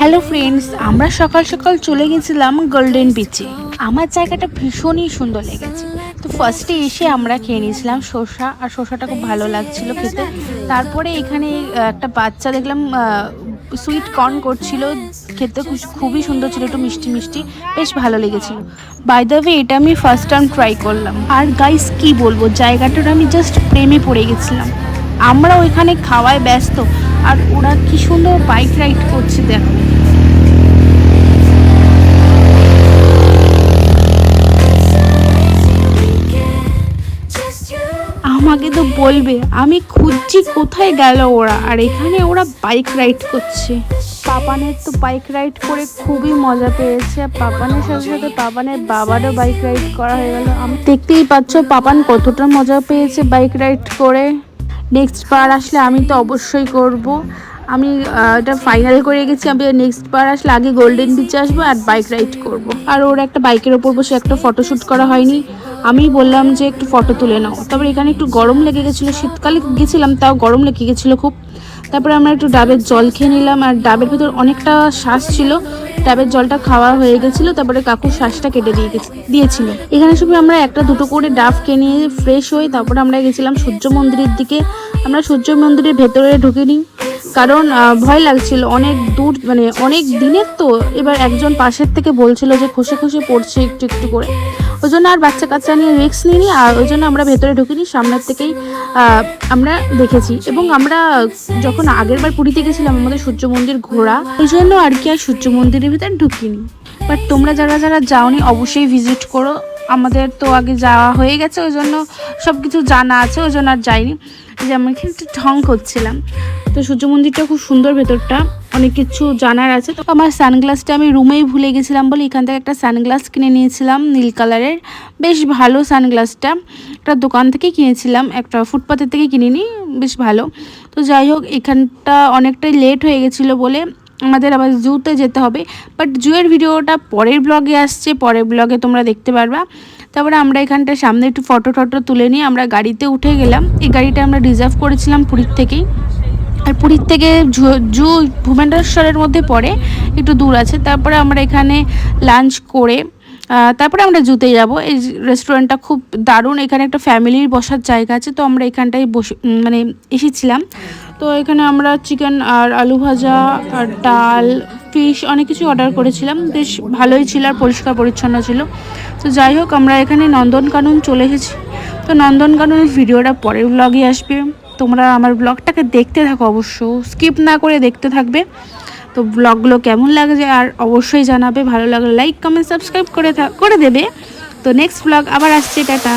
Hello friends, আমরা সকাল সকাল চলে গেছিলাম গোল্ডেন বিচে। আমার জায়গাটা ভীষণই সুন্দর লেগেছে। তো ফার্স্টে এসে আমরা খেয়ে নিয়েছিলাম শসা, আর শসাটা খুব ভালো লাগছিল খেতে। তারপরে এখানে একটা বাচ্চা দেখলাম সুইট কর্ন করছিল, খেতে খুবই সুন্দর ছিল, একটু মিষ্টি মিষ্টি, বেশ ভালো লেগেছিল। বাই দ্য ওয়ে, এটা আমি ফার্স্ট টাইম ট্রাই করলাম। আর গাইস কি বলবো, জায়গাটার আমি জাস্ট প্রেমে পড়ে গেছিলাম। আমরা ওইখানে খাওয়ায় ব্যস্ত, আর ওরা কি সুন্দর বাইক রাইড করছে দেখো। আমাকে তো বলবে, আমি খুঁজছি কোথায় গেল ওরা, আর এখানে ওরা বাইক রাইড করছে। পাপানের তো বাইক রাইড করে খুবই মজা পেয়েছে। পাপানের সাথে সাথে পাপানের বাবারও বাইক রাইড করা হয়ে গেল। আমি দেখতেই পাচ্ছ পাপান কতটা মজা পেয়েছে বাইক রাইড করে। নেক্সট বার আসলে আমি তো অবশ্যই করব। আমি এটা ফাইনাল করে গেছি, আমি নেক্সট বার আসলে আগে গোল্ডেন বিচে আসবো আর বাইক রাইড করব। আর ওর একটা বাইকের ওপর বসে একটা ফটোশ্যুট করা হয়নি, আমি বললাম যে একটু ফটো তুলে নাও। তারপরে এখানে একটু গরম লেগে গেছিলো, শীতকালে গেছিলাম তাও গরম লেগে গেছিলো খুব। তারপরে আমরা একটু ডাবের জল খেয়ে নিলাম, আর ডাবের ভেতর অনেকটা শ্বাস ছিল, ডাবের জলটা খাওয়া হয়ে গেছিলো। তারপরে কাকুর শ্বাসটা কেটে দিয়েছিল। এখানে সব আমরা একটা দুটো করে ডাব খেয়ে নিয়ে ফ্রেশ হয়ে তারপরে আমরা গেছিলাম সূর্য মন্দিরের দিকে। আমরা সূর্য মন্দিরের ভেতরে ঢুকিনি, কারণ ভয় লাগছিল, অনেক দূর, মানে অনেক দিনের তো। এবার একজন পাশের থেকে বলছিল যে খসে খসে পড়ছে একটু একটু করে, ওই জন্য আর বাচ্চা কাচ্চা নিয়ে রিস্ক নিইনি, আর ওই জন্য আমরা ভেতরে ঢুকিনি, সামনের থেকেই আমরা দেখেছি। এবং আমরা যখন আগের বার পুরীতে গেছিলাম আমাদের সূর্য মন্দির ঘোরা, ওই জন্য আর কি আর সূর্য মন্দিরের ভিতরে ঢুকিনি। বাট তোমরা যারা যারা যাওনি অবশ্যই ভিজিট করো। আমাদের তো আগে যাওয়া হয়ে গেছে, ওই জন্য সব কিছু জানা আছে, ওই জন্য আর যাইনি। যে আমি এখানে একটু ঢং করছিলাম। তো সূর্য মন্দিরটা খুব সুন্দর, ভেতরটা অনেক কিছু জানার আছে। তো আমার সানগ্লাসটা আমি রুমেই ভুলে গেছিলাম বলে এখান থেকে একটা সানগ্লাস কিনে নিয়েছিলাম নীল কালারের, বেশ ভালো সানগ্লাসটা। একটা দোকান থেকে কিনেছিলাম, একটা ফুটপাথের থেকে কিনিনি, বেশ ভালো। তো যাই হোক, এখানটা অনেকটাই লেট হয়ে গেছিলো বলে আমাদের আবার জুতে যেতে হবে। বাট জুয়ের ভিডিওটা পরের ব্লগে আসছে, পরের ব্লগে তোমরা দেখতে পারবা। তারপরে আমরা এখানটায় সামনে একটু ফটো তুলে নিয়ে আমরা গাড়িতে উঠে গেলাম। এই গাড়িটা আমরা রিজার্ভ করেছিলাম পুরীর থেকেই। আর পুরীর থেকে জু ভুবনেশ্বরের মধ্যে পড়ে, একটু দূর আছে। তারপরে আমরা এখানে লাঞ্চ করে তারপরে আমরা জুতে যাব। এই রেস্টুরেন্টটা খুব দারুণ, এখানে একটা ফ্যামিলির বসার জায়গা আছে, তো আমরা এখানটায় মানে এসেছিলাম। তো এখানে আমরা চিকেন আর আলু ভাজা আর ডাল, ফিশ অনেক কিছু অর্ডার করেছিলাম, বেশ ভালোই ছিল আর পরিষ্কার পরিচ্ছন্ন ছিল। তো যাই হোক, আমরা এখানে নন্দনকানন চলে এসেছি। তো নন্দনকাননের ভিডিওটা পরের ব্লগে আসবে, তোমরা আমার ব্লগটাকে দেখতে থাকো, অবশ্য স্কিপ না করে দেখতে থাকবে। তো ব্লগগুলো কেমন লাগছে আর অবশ্যই জানাবে, ভালো লাগলে লাইক কমেন্ট সাবস্ক্রাইব করে দেবে। তো নেক্সট ব্লগ আবার আসছে, টাটা।